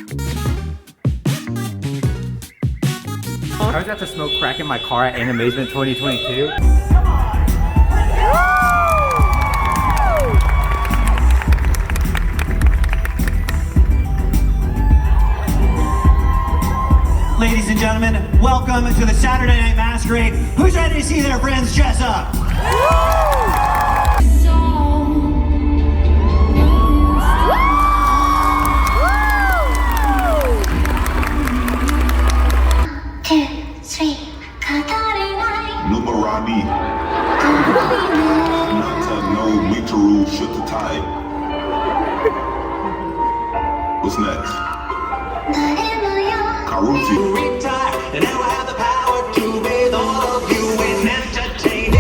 I was about to smoke crack in my car at Animazement 2022. Ladies and gentlemen, welcome to the Saturday Night Masquerade. Who's ready to see their friends dress up? Numerami. Nata no Mitaru Shutatai. What's next? Karuchi. Retire, and now I have the power to bathe all of you in entertaining.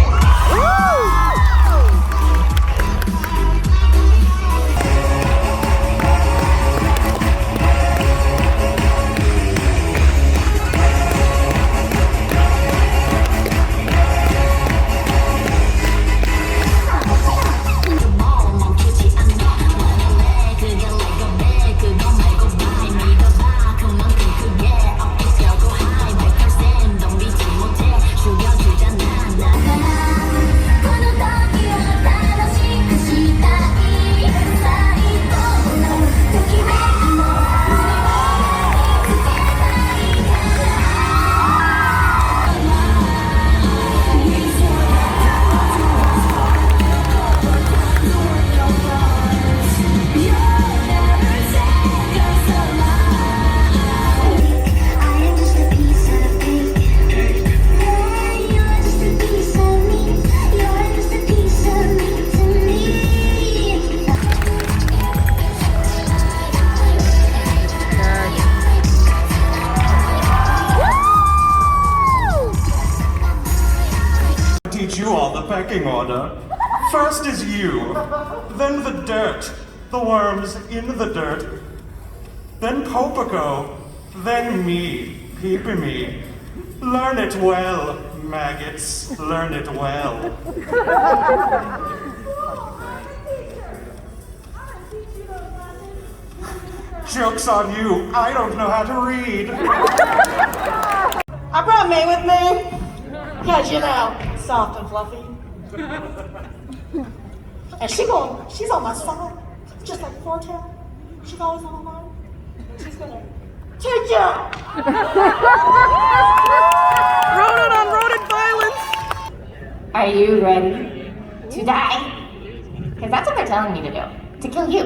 Teach you all the pecking order. First is you, then the dirt, the worms in the dirt, then Popico, then me, Peepee-me. Learn it well, maggots, learn it well. Joke's on you, I don't know how to read. I brought May with me, because you know, soft and fluffy. And she's on my side, just like Forte. She's always on my mind. She's gonna take you. Rodent violence. Are you ready to die? Because that's what they're telling me to do. To kill you.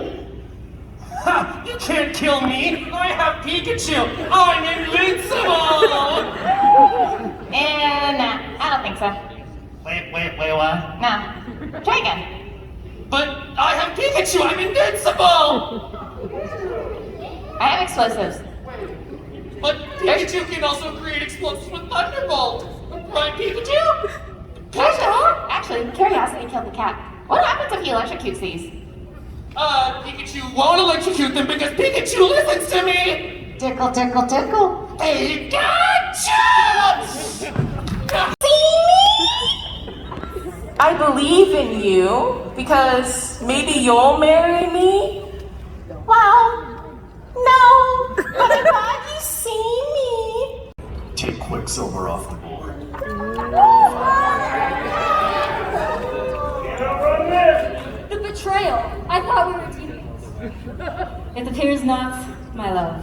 Ha! You can't kill me! I have Pikachu! I'm invincible! And I don't think so. Wait, what? No. Try again. But I have Pikachu! I'm invincible! I have explosives. But Pikachu can also create explosives with Thunderbolt! Right, Pikachu? Actually, Curiosity killed the cat. What happens if he electrocutes these? Pikachu won't electrocute them because Pikachu listens to me! Tickle, tickle, tickle. Pikachu! I believe in you, because maybe you'll marry me. Well, no, but I'm glad you see me. Take Quicksilver off the board. The betrayal! I thought we were teammates. It appears not, my love.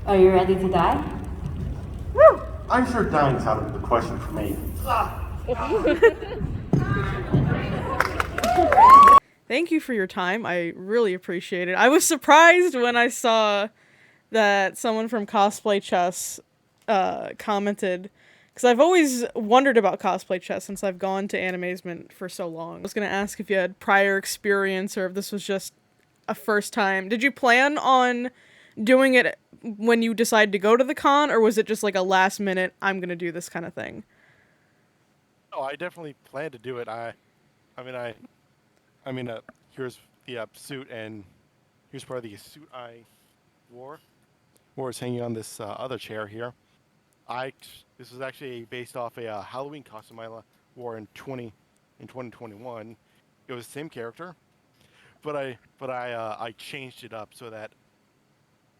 Are you ready to die? I'm sure dying's out of the question for me. Thank you for your time. I really appreciate it. I was surprised when I saw that someone from Cosplay Chess commented, because I've always wondered about Cosplay Chess since I've gone to Animazement for so long. I was going to ask if you had prior experience or if this was just a first time. Did you plan on doing it when you decided to go to the con, or was it just like a last minute, I'm going to do this kind of thing? Oh, I definitely plan to do it. Here's the suit, and here's part of the suit I wore. Is hanging on this other chair here. This was actually based off a Halloween costume I wore in 2021. It was the same character, but I changed it up so that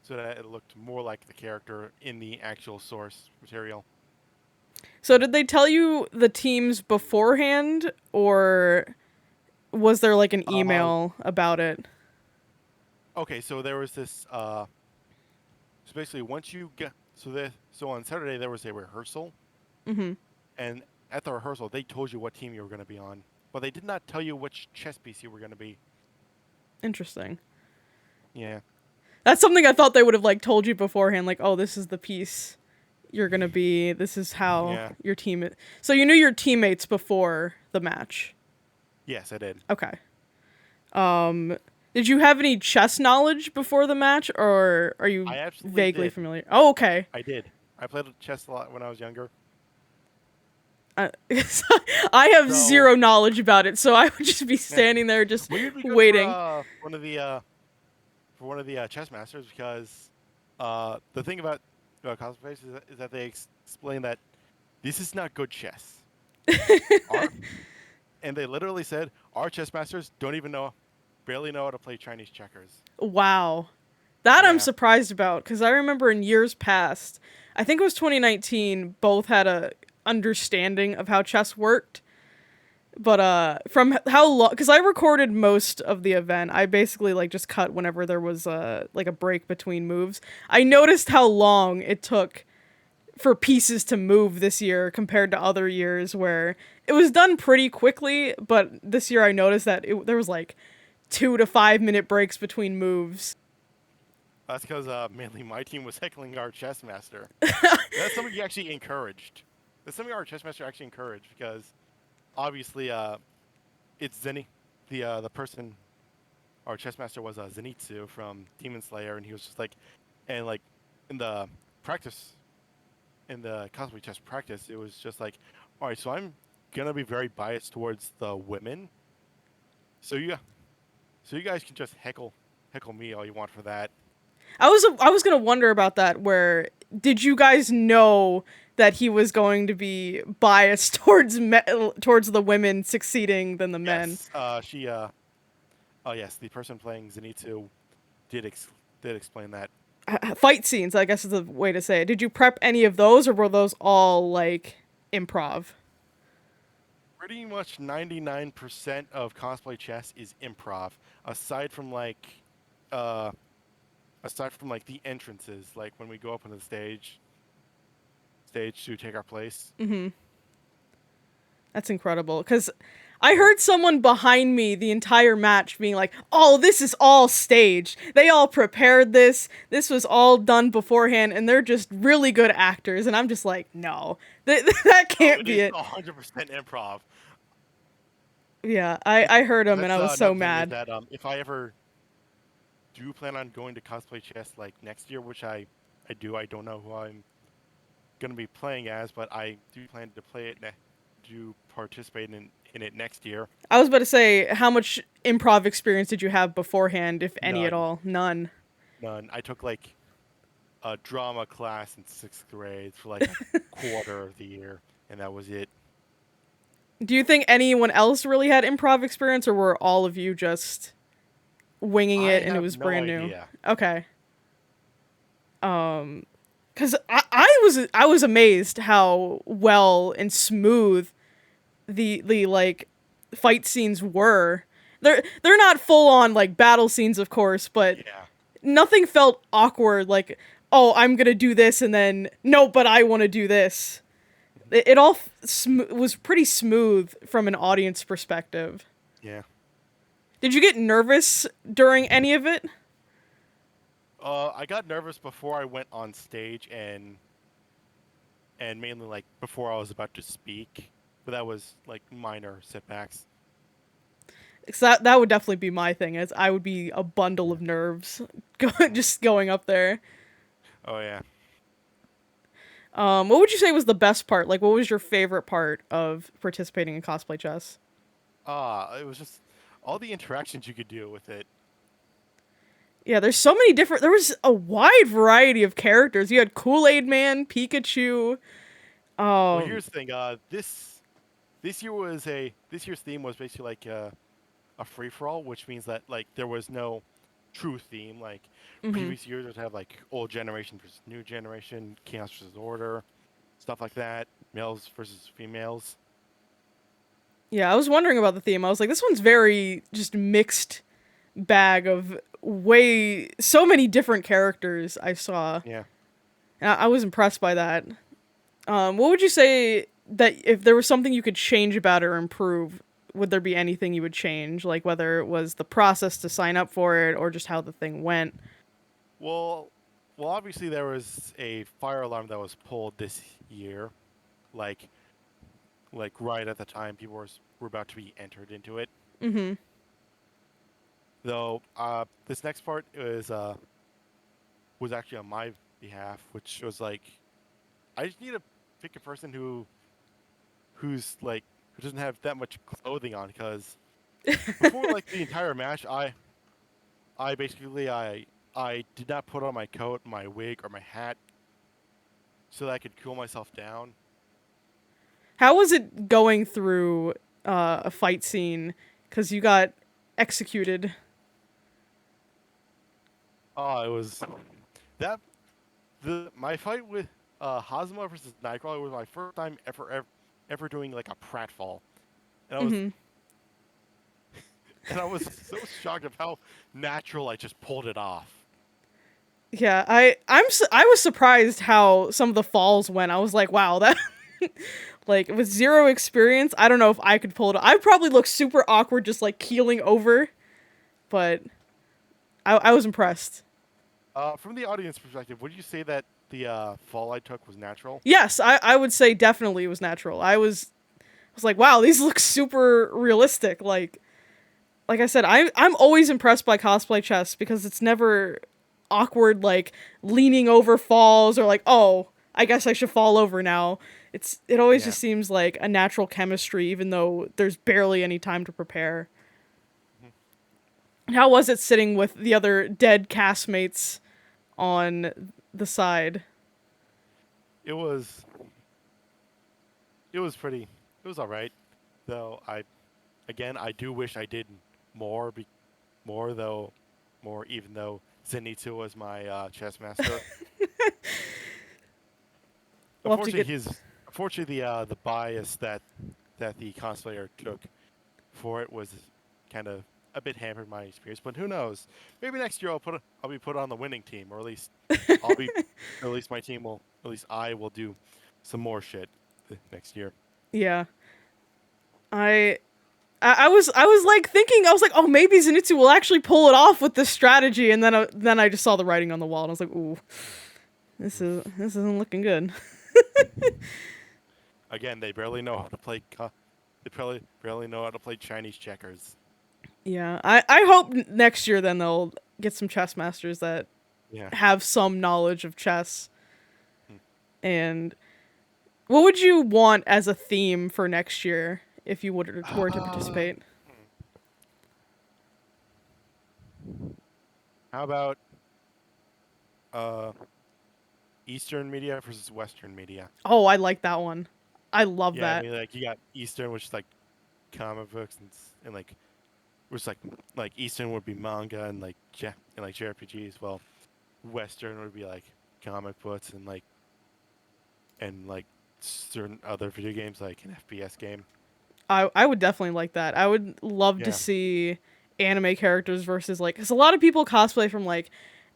it looked more like the character in the actual source material. So did they tell you the teams beforehand, or was there like an email about it? Okay, so there was this. So basically, once you get so on Saturday there was a rehearsal, Mm-hmm. and at the rehearsal they told you what team you were going to be on, but they did not tell you which chess piece you were going to be. Interesting. Yeah. That's something I thought they would have like told you beforehand, like, oh, this is the piece you're gonna be. This is how your team. So you knew your teammates before the match. Yes, I did. Okay. Did you have any chess knowledge before the match, or are you vaguely familiar? Oh, okay. I did. I played chess a lot when I was younger. I have zero knowledge about it, so I would just be standing there just waiting. For one of the chess masters, because the thing about cosplay is that they explain that this is not good chess. And they literally said our chess masters barely know how to play Chinese checkers. Wow. That I'm surprised about, because I remember in years past, I think it was 2019, both had a understanding of how chess worked. But from how long, because I recorded most of the event, I basically like just cut whenever there was like a break between moves. I noticed how long it took for pieces to move this year compared to other years where it was done pretty quickly, but this year I noticed that there was like 2 to 5 minute breaks between moves. That's because mainly my team was heckling our chess master. That's something he actually encouraged. That's something our chess master actually encouraged, because obviously it's Zenny, the person. Our chess master was Zenitsu from Demon Slayer, and he was just like, and like in the cosplay chess practice, it was just like, all right, so I'm gonna be very biased towards the women. So you guys can just heckle me all you want for that. I was gonna wonder about that. Where did you guys know that he was going to be biased towards the women succeeding than the men? Yes, the person playing Zenitsu did explain that. Fight scenes, I guess is the way to say it. Did you prep any of those, or were those all like improv? Pretty much 99% of cosplay chess is improv, aside from like the entrances, like when we go up on the stage to take our place. Mm-hmm. That's incredible, because I heard someone behind me the entire match being like, oh, this is all staged. They all prepared this. This was all done beforehand, and they're just really good actors. And I'm just like, no, that can't be it. 100% improv. Yeah, I heard him, and I was so mad. That if I ever do plan on going to cosplay chess like next year, which I don't know who I'm gonna be playing as, but I do plan to play it, to participate in it next year. I was about to say, how much improv experience did you have beforehand, if any at all? None. None. I took like a drama class in 6th grade for like a quarter of the year, and that was it. Do you think anyone else really had improv experience, or were all of you just winging it and it was brand new? Okay. Because I was amazed how well and smooth the like fight scenes were. They're not full on like battle scenes, of course, but nothing felt awkward. Like, oh, I'm gonna do this, and then no, but I want to do this. It all was pretty smooth from an audience perspective. Yeah. Did you get nervous during any of it? I got nervous before I went on stage, and mainly like before I was about to speak, but that was like minor setbacks. So that would definitely be my thing. As I would be a bundle of nerves, just going up there. Oh yeah. What would you say was the best part? Like, what was your favorite part of participating in cosplay chess? It was just all the interactions you could do with it. Yeah, there's so many different. There was a wide variety of characters. You had Kool-Aid Man, Pikachu. Well, here's the thing. This year's theme was basically like a free for all, which means that like there was no true theme. Like previous years would have like old generation versus new generation, chaos versus order, stuff like that, males versus females. Yeah, I was wondering about the theme. I was like, this one's very just mixed bag of so many different characters I saw. Yeah. And I was impressed by that. What would you say that if there was something you could change about or improve, would there be anything you would change? Like whether it was the process to sign up for it or just how the thing went? Well, obviously there was a fire alarm that was pulled this year, like right at the time people were about to be entered into it. Mm-hmm. Though this next part was actually on my behalf, which was like I just need to pick a person who doesn't have that much clothing on, because before like the entire match, I basically I did not put on my coat, my wig, or my hat so that I could cool myself down. How was it going through a fight scene? Because you got executed. Oh, it was my fight with Hazama versus Nightcrawler was my first time ever doing like a pratfall, and I was so shocked of how natural I just pulled it off. Yeah, I was surprised how some of the falls went. I was like, wow, that like with zero experience, I don't know if I could pull it off. I probably look super awkward just like keeling over, but I was impressed. From the audience perspective, would you say that the fall I took was natural? Yes, I would say definitely it was natural. I was like, wow, these look super realistic. Like I said, I'm always impressed by cosplay chess because it's never awkward, like leaning over falls or like, oh, I guess I should fall over now. It always just seems like a natural chemistry, even though there's barely any time to prepare. Mm-hmm. How was it sitting with the other dead castmates on the side? It was all right, though. I do wish I did more, even though Zenitsu was my chess master. Unfortunately, the bias that the cosplayer took for it was kind of a bit hampered my experience. But who knows? Maybe next year I'll be put on the winning team, or at least my team will. At least I will do some more shit next year. Yeah. I was like thinking, I was like, oh, maybe Zenitsu will actually pull it off with this strategy, and then I just saw the writing on the wall, and I was like, ooh, this isn't looking good. Again, they barely know how to play. They barely know how to play Chinese checkers. Yeah, I hope next year then they'll get some chess masters that have some knowledge of chess. And what would you want as a theme for next year if you were to participate? How about Eastern media versus Western media? Oh, I like that one. I love that. I mean, like you got Eastern, which is like comic books and like, which like Eastern would be manga and like JRPGs. Well, Western would be like comic books and like certain other video games, like an FPS game. I would definitely like that. I would love to see anime characters versus like, because a lot of people cosplay from like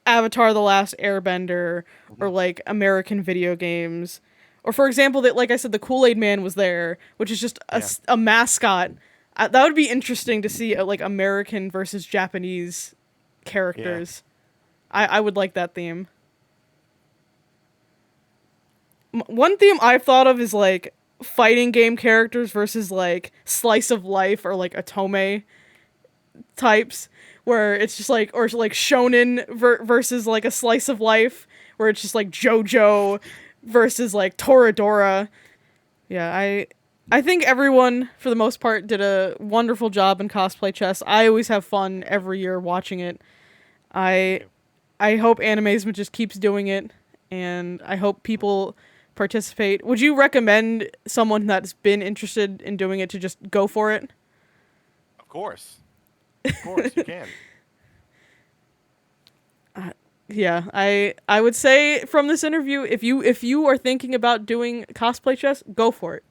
Avatar: The Last Airbender or like American video games. Or for example, that like I said, the Kool-Aid Man was there, which is just a mascot. That would be interesting to see like American versus Japanese characters. Yeah. I would like that theme. One theme I've thought of is like fighting game characters versus like slice of life or like otome types, where it's just like, or like shonen versus like a slice of life, where it's just like JoJo versus like Toradora. Yeah, I think everyone for the most part did a wonderful job in cosplay chess. I always have fun every year watching it. I hope Animazement just keeps doing it, and I hope people participate. Would you recommend someone that's been interested in doing it to just go for it? Of course. Of course, you can. Yeah, I would say from this interview, if you are thinking about doing cosplay chess, go for it.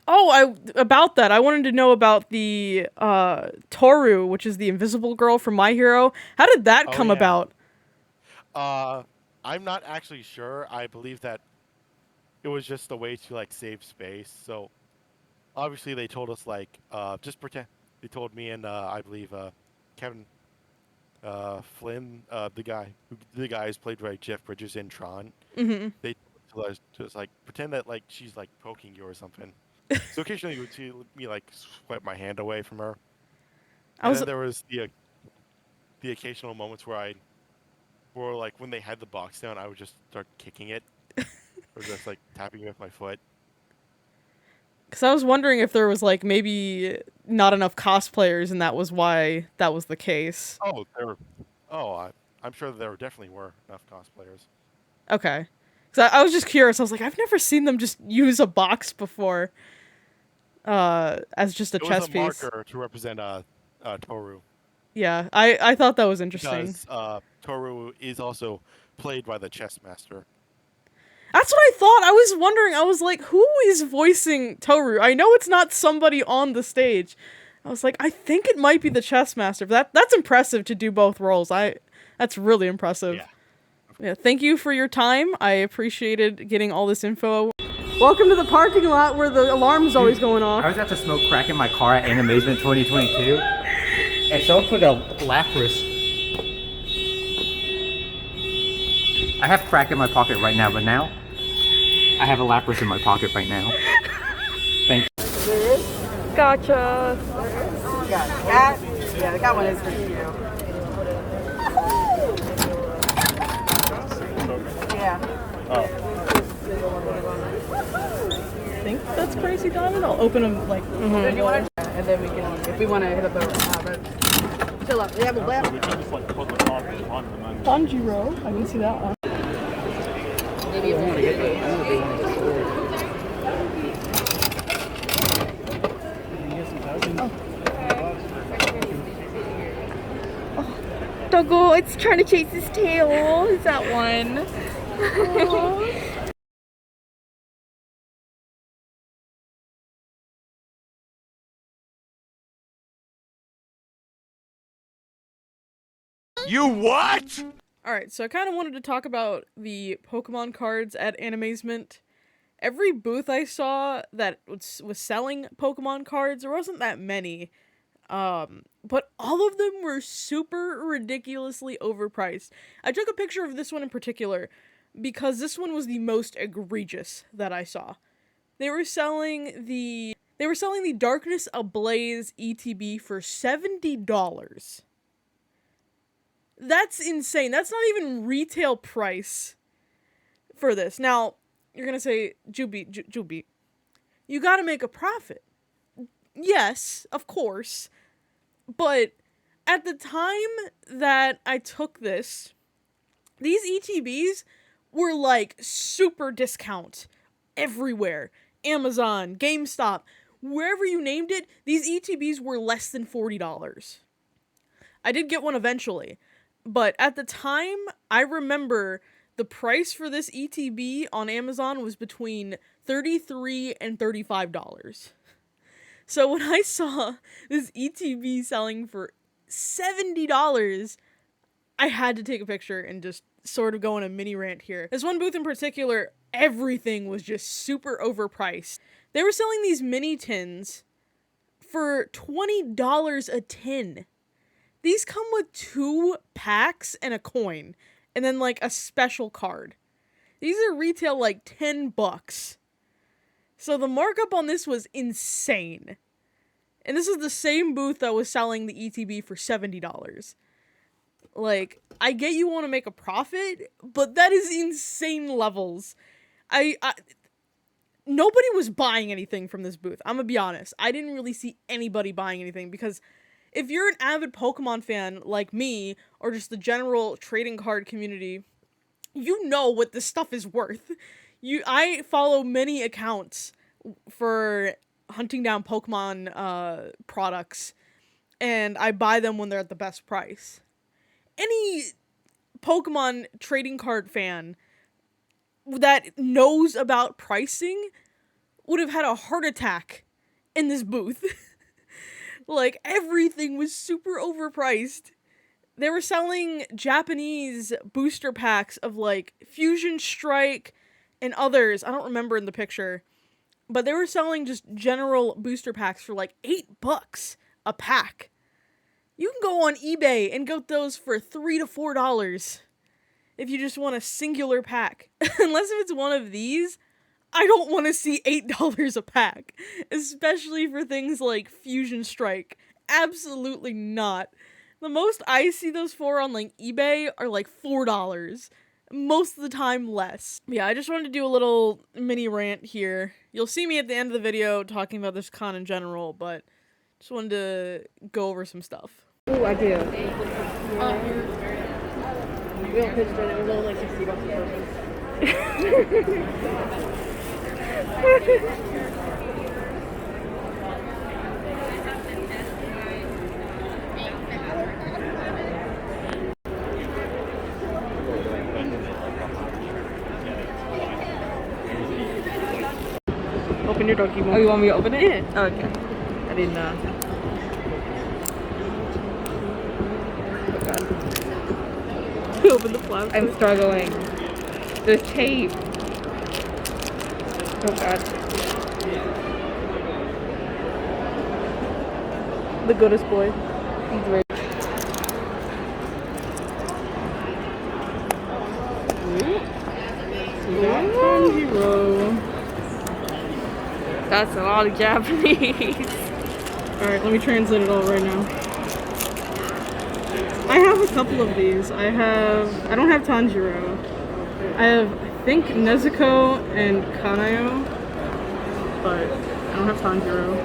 Oh, about that, I wanted to know about the Toru, which is the invisible girl from My Hero. How did that come about? I'm not actually sure. I believe that it was just a way to like save space. So obviously they told us like just pretend. They told me and I believe Kevin Flynn, the guy who's played by Jeff Bridges in Tron. Mm-hmm. They told us to just like pretend that like she's like poking you or something. So occasionally you would see me like swipe my hand away from her. And then there was the occasional moments where like when they had the box down, I would just start kicking it, or just like tapping it with my foot. Because I was wondering if there was like maybe not enough cosplayers, and that was why that was the case. Oh, I'm sure there definitely were enough cosplayers. Okay. Because I was just curious. I was like, I've never seen them just use a box before as just a chess piece. It was a marker to represent Toru. Yeah, I thought that was interesting. Because Toru is also played by the chess master. That's what I thought. I was wondering. I was like, who is voicing Toru? I know it's not somebody on the stage. I was like, I think it might be the chess master. But that's impressive to do both roles. That's really impressive. Yeah. Thank you for your time. I appreciated getting all this info. Welcome to the parking lot where the alarm's always going off. I was at the smoke crack in my car at Animazement 2022, and someone put a Lapras. I have crack in my pocket right now, but now I have a Lapras in my pocket right now. Thank you. Gotcha. Got a cat? Yeah, the cat one is pretty cute. Yeah. Oh. I think that's Crazy Diamond. I'll open them like. Mm-hmm. And then we can, if we want to hit up the chill up. Yeah, but Tanjiro. I didn't see that one. Doggo, it's trying to chase his tail. Is that one? You what? Alright, so I kind of wanted to talk about the Pokemon cards at Animazement. Every booth I saw that was selling Pokemon cards, there wasn't that many. But all of them were super ridiculously overpriced. I took a picture of this one in particular because this one was the most egregious that I saw. They were selling the Darkness Ablaze ETB for $70. That's insane. That's not even retail price for this. Now, you're gonna say, Juby, you gotta make a profit. Yes, of course. But at the time that I took this, these ETBs were like super discount everywhere. Amazon, GameStop, wherever you named it, these ETBs were less than $40. I did get one eventually, but at the time, I remember the price for this ETB on Amazon was between $33 and $35. So when I saw this ETB selling for $70, I had to take a picture and just sort of go on a mini rant here. This one booth in particular, everything was just super overpriced. They were selling these mini tins for $20 a tin. These come with 2 packs and a coin, and then like a special card. These are retail like $10. So the markup on this was insane. And this is the same booth that was selling the ETB for $70. Like, I get you want to make a profit, but that is insane levels. Nobody was buying anything from this booth. I'm gonna be honest. I didn't really see anybody buying anything because if you're an avid Pokemon fan like me, or just the general trading card community, you know what this stuff is worth. I follow many accounts for hunting down Pokemon products, and I buy them when they're at the best price. Any Pokemon trading card fan that knows about pricing would have had a heart attack in this booth. Like, everything was super overpriced. They were selling Japanese booster packs of, like, Fusion Strike and others. I don't remember in the picture. But they were selling just general booster packs for, like, $8 a pack. You can go on eBay and get those for $3 to $4 if you just want a singular pack. Unless if it's one of these, I don't want to see $8 a pack, especially for things like Fusion Strike. Absolutely not. The most I see those for on like eBay are like $4. Most of the time less. Yeah, I just wanted to do a little mini rant here. You'll see me at the end of the video talking about this con in general, but just wanted to go over some stuff. Ooh, I do. We all pitched in. It was only like $60 a person. Open your Donkey Oh, you want me to open it? Yeah. Oh, okay. I didn't know. Open the plastic. I'm struggling. There's tape. Oh god. The goodest boy. He's very Tanjiro. That's a lot of Japanese. Alright, let me translate it all right now. I have a couple of these. I don't have Tanjiro. I have, I think, Nezuko and Kanayo, but I don't have Tanjiro.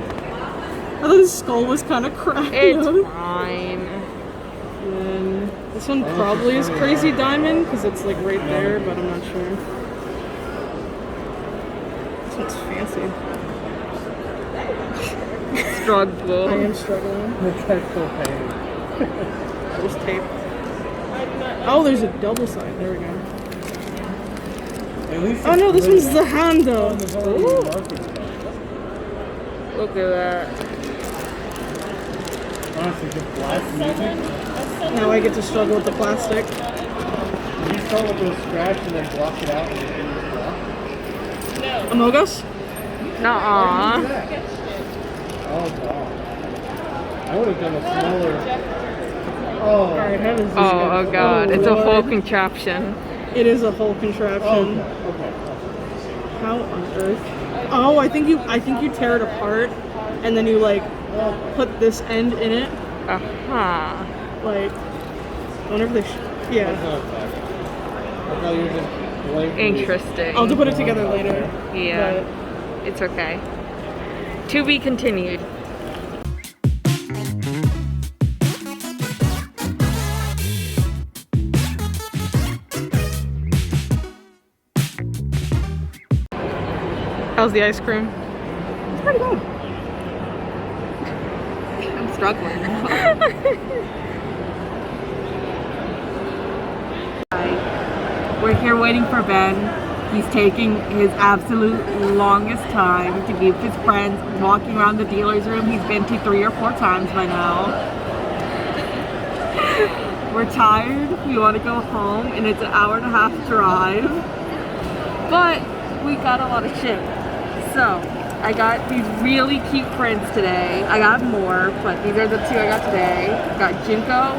I thought his skull was kind of cracked. It's fine. And then this one probably is Crazy Diamond, because it's like right there, but I'm not sure. This one's fancy. Struggle. I am struggling. There's tape. Oh, there's a double side. There we go. Oh no, this one's the Honda. Look at that. Honestly, the black music. Now I get to struggle with the plastic. You start with those scratch and then block it out. Among Us? Nuh-uh. Oh god. I would have done a smaller. Oh. Alright, heavens. Oh god, it's a whole contraption. It is a whole contraption. Okay. How on earth? Oh, I think you tear it apart and then you like put this end in it. Uh-huh. Like, whenever they yeah. Interesting. I'll have to put it together later. Yeah. It's okay. To be continued. How's the ice cream? It's pretty good. I'm struggling. We're here waiting for Ben. He's taking his absolute longest time to be with his friends, walking around the dealer's room. He's been to 3 or 4 times by now. We're tired. We want to go home, and it's an 1.5-hour drive. But we got a lot of shit. So, I got these really cute prints today. I got more, but these are the 2 I got today. I got Jinko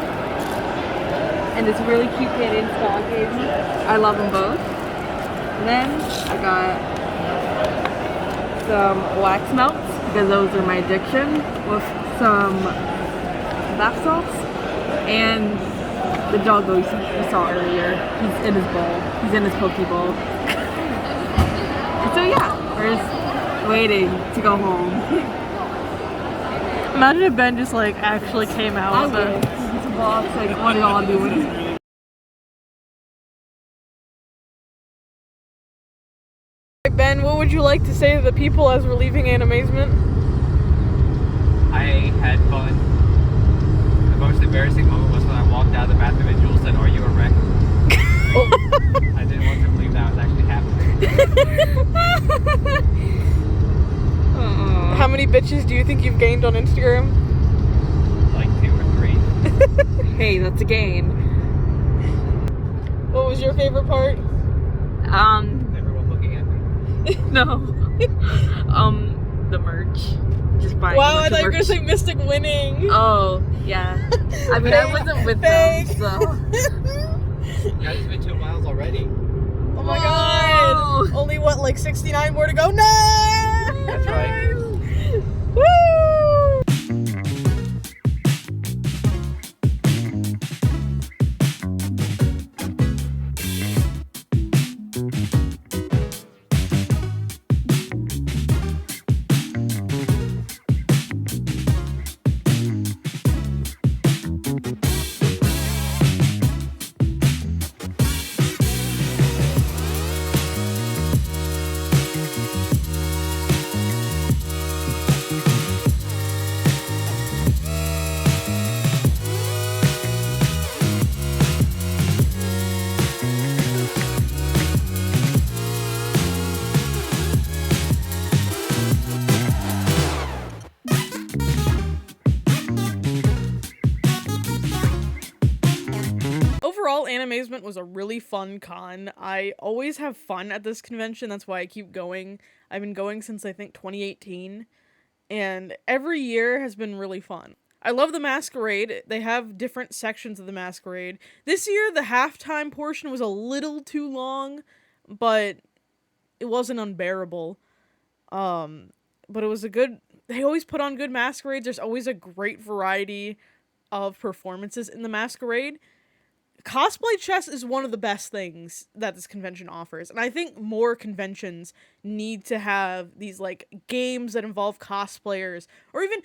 and this really cute kitten stocking. I love them both. And then I got some wax melts because those are my addiction, with some bath salts and the doggo you saw earlier. He's in his bowl. He's in his poke bowl. So yeah, we're just waiting to go home. Imagine if Ben just like actually came out. I would. It's a box, like, what are y'all doing? Ben, what would you like to say to the people as we're leaving Animazement? I had fun. The most embarrassing moment was when I walked out of the bathroom and Jules said, "Are you a wreck?" I didn't want to believe that was actually happening. How many bitches do you think you've gained on Instagram? Like 2 or 3. Hey, that's a gain. What was your favorite part? Everyone looking at me. No. The merch. Just buying. Wow, I thought you were gonna say Mystic winning. Oh, yeah. I mean, I wasn't with them, so. Guys, it's been 2 miles already. Oh my god! Only what, like 69 more to go? No! That's right. Woo! Overall, Animazement was a really fun con. I always have fun at this convention, that's why I keep going. I've been going since I think 2018, and every year has been really fun. I love the masquerade. They have different sections of the masquerade. This year, the halftime portion was a little too long, but it wasn't unbearable. But it was a good... They always put on good masquerades. There's always a great variety of performances in the masquerade. Cosplay chess is one of the best things that this convention offers, and I think more conventions need to have these, like, games that involve cosplayers, or even,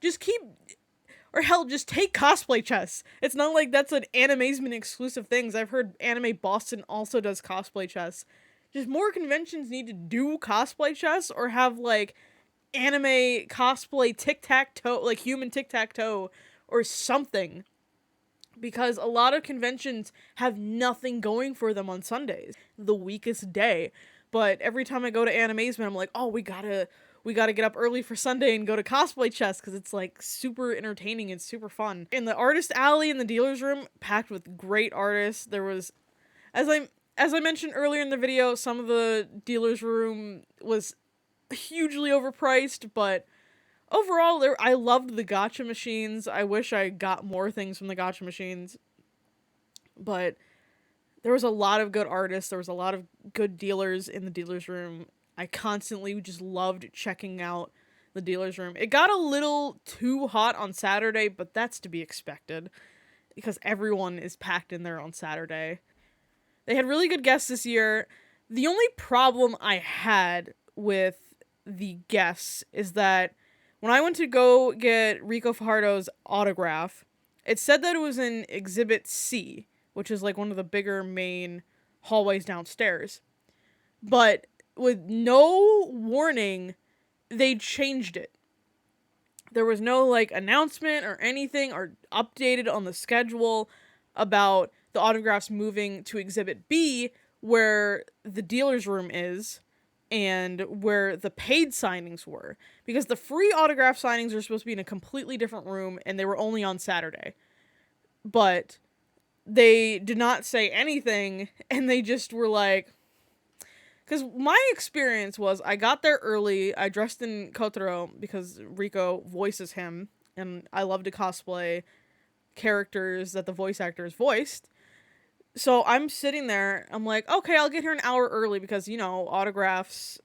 just take cosplay chess. It's not like that's an Animazement exclusive thing. I've heard Anime Boston also does cosplay chess. Just more conventions need to do cosplay chess, or have, like, anime cosplay tic-tac-toe, like human tic-tac-toe, or something. Because a lot of conventions have nothing going for them on Sundays, the weakest day. But every time I go to Animazement, I'm like, oh, we gotta get up early for Sunday and go to cosplay chess, because it's like super entertaining and super fun. In the artist alley in the dealer's room, packed with great artists. There was, as I mentioned earlier in the video, some of the dealer's room was hugely overpriced, but overall, I loved the gacha machines. I wish I got more things from the gacha machines. But there was a lot of good artists. There was a lot of good dealers in the dealer's room. I constantly just loved checking out the dealer's room. It got a little too hot on Saturday, but that's to be expected, because everyone is packed in there on Saturday. They had really good guests this year. The only problem I had with the guests is that when I went to go get Rico Fajardo's autograph, it said that it was in Exhibit C, which is like one of the bigger main hallways downstairs. But with no warning, they changed it. There was no, like, announcement or anything, or updated on the schedule about the autographs moving to Exhibit B, where the dealer's room is, and where the paid signings were. Because the free autograph signings are supposed to be in a completely different room, and they were only on Saturday. But they did not say anything, and they just were like... Because my experience was, I got there early, I dressed in Kotaro, because Rico voices him, and I love to cosplay characters that the voice actors voiced. So I'm sitting there, I'm like, okay, I'll get here an hour early, because, you know, autographs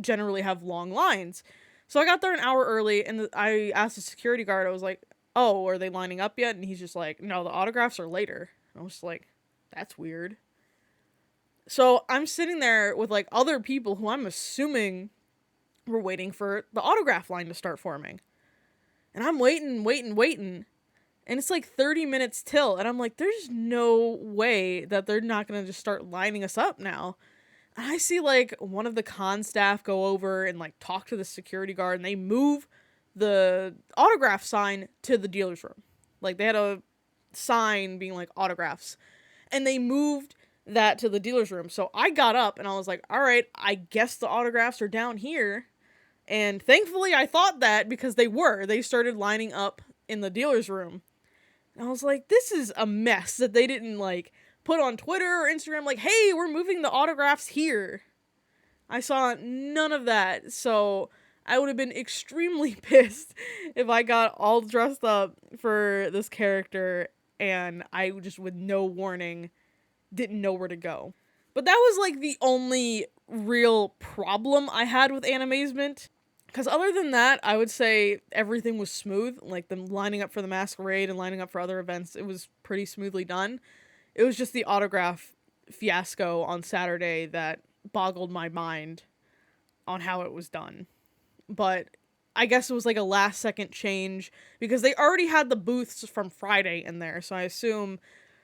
generally have long lines. So I got there an hour early, and I asked the security guard, I was like, oh, are they lining up yet? And he's just like, no, the autographs are later. And I was just like, that's weird. So I'm sitting there with, like, other people who I'm assuming were waiting for the autograph line to start forming. And I'm waiting. And it's like 30 minutes till. And I'm like, there's no way that they're not going to just start lining us up now. And I see like one of the con staff go over and like talk to the security guard, and they move the autograph sign to the dealer's room. Like they had a sign being like autographs, and they moved that to the dealer's room. So I got up and I was like, all right, I guess the autographs are down here. And thankfully I thought that, because they started lining up in the dealer's room. And I was like, this is a mess that they didn't like put on Twitter or Instagram like, hey, we're moving the autographs here. I saw none of that. So I would have been extremely pissed if I got all dressed up for this character and I just, with no warning, didn't know where to go. But that was like the only real problem I had with Animazement. Because other than that, I would say everything was smooth. Like them lining up for the masquerade and lining up for other events, it was pretty smoothly done. It was just the autograph fiasco on Saturday that boggled my mind on how it was done. But I guess it was like a last second change because they already had the booths from Friday in there. So I assume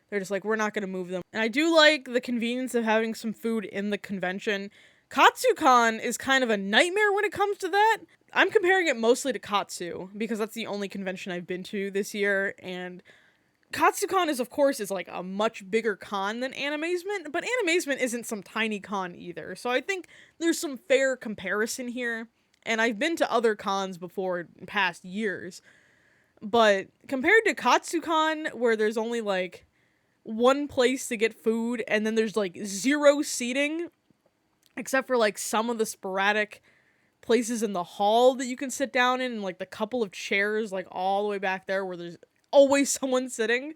they're just like, we're not going to move them. And I do like the convenience of having some food in the convention. KatsuCon is kind of a nightmare when it comes to that. I'm comparing it mostly to Katsu because that's the only convention I've been to this year. And KatsuCon is, of course, is like a much bigger con than Animazement, but Animazement isn't some tiny con either. So I think there's some fair comparison here. And I've been to other cons before in past years. But compared to KatsuCon, where there's only like one place to get food and then there's like 0 seating, except for like some of the sporadic places in the hall that you can sit down in, and like the couple of chairs like all the way back there where there's always someone sitting.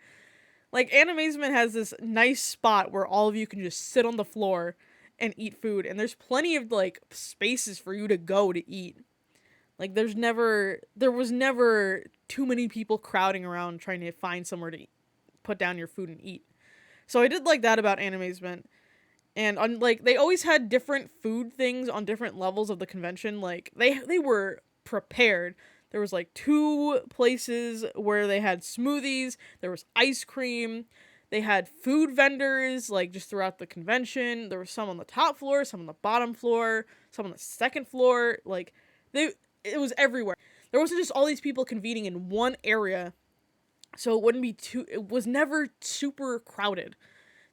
Like Animazement has this nice spot where all of you can just sit on the floor and eat food, and there's plenty of like spaces for you to go to eat. Like there was never too many people crowding around trying to find somewhere to put down your food and eat. So I did like that about Animazement. And like they always had different food things on different levels of the convention. Like they were prepared. There was like 2 places where they had smoothies, there was ice cream, they had food vendors like just throughout the convention. There was some on the top floor, some on the bottom floor, some on the second floor. Like it was everywhere. There wasn't just all these people convening in one area. So it was never super crowded.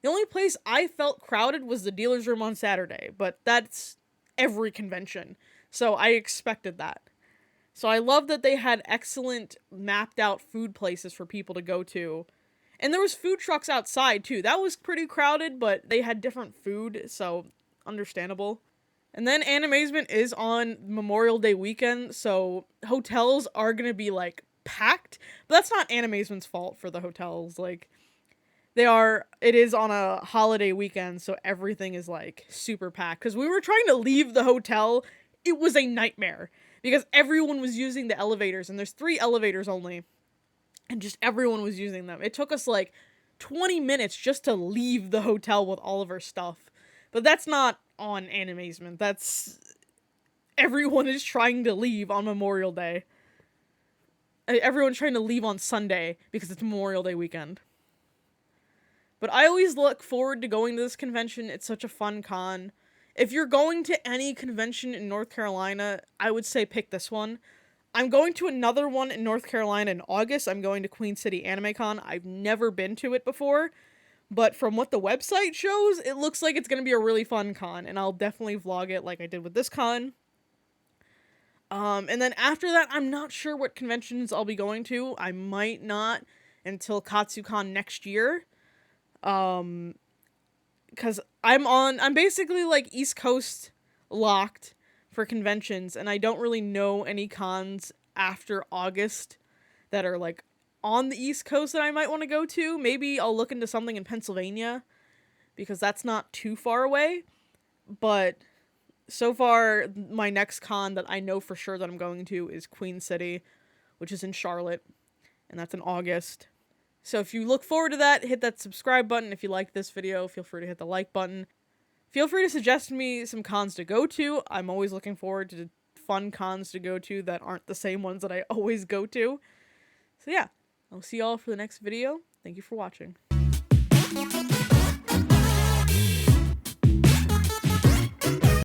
The only place I felt crowded was the dealer's room on Saturday, but that's every convention, so I expected that. So I love that they had excellent mapped out food places for people to go to. And there was food trucks outside too. That was pretty crowded, but they had different food, so understandable. And then Animazement is on Memorial Day weekend, so hotels are going to be like packed, but that's not Animazement's fault for the hotels. Like it is on a holiday weekend, so everything is like super packed. Because we were trying to leave the hotel, it was a nightmare. Because everyone was using the elevators, and there's 3 elevators only. And just everyone was using them. It took us like 20 minutes just to leave the hotel with all of our stuff. But that's not on Animazement. That's everyone is trying to leave on Memorial Day. Everyone's trying to leave on Sunday because it's Memorial Day weekend. But I always look forward to going to this convention. It's such a fun con. If you're going to any convention in North Carolina, I would say pick this one. I'm going to another one in North Carolina in August. I'm going to Queen City Anime Con. I've never been to it before, but from what the website shows, it looks like it's going to be a really fun con, and I'll definitely vlog it like I did with this con. And then after that, I'm not sure what conventions I'll be going to. I might not until KatsuCon next year. Because I'm basically like East Coast locked for conventions, and I don't really know any cons after August that are like on the East Coast that I might want to go to. Maybe I'll look into something in Pennsylvania because that's not too far away. But so far, my next con that I know for sure that I'm going to is Queen City, which is in Charlotte, and that's in August. So if you look forward to that, hit that subscribe button. If you like this video, feel free to hit the like button. Feel free to suggest me some cons to go to. I'm always looking forward to fun cons to go to that aren't the same ones that I always go to. So yeah, I'll see y'all for the next video. Thank you for watching.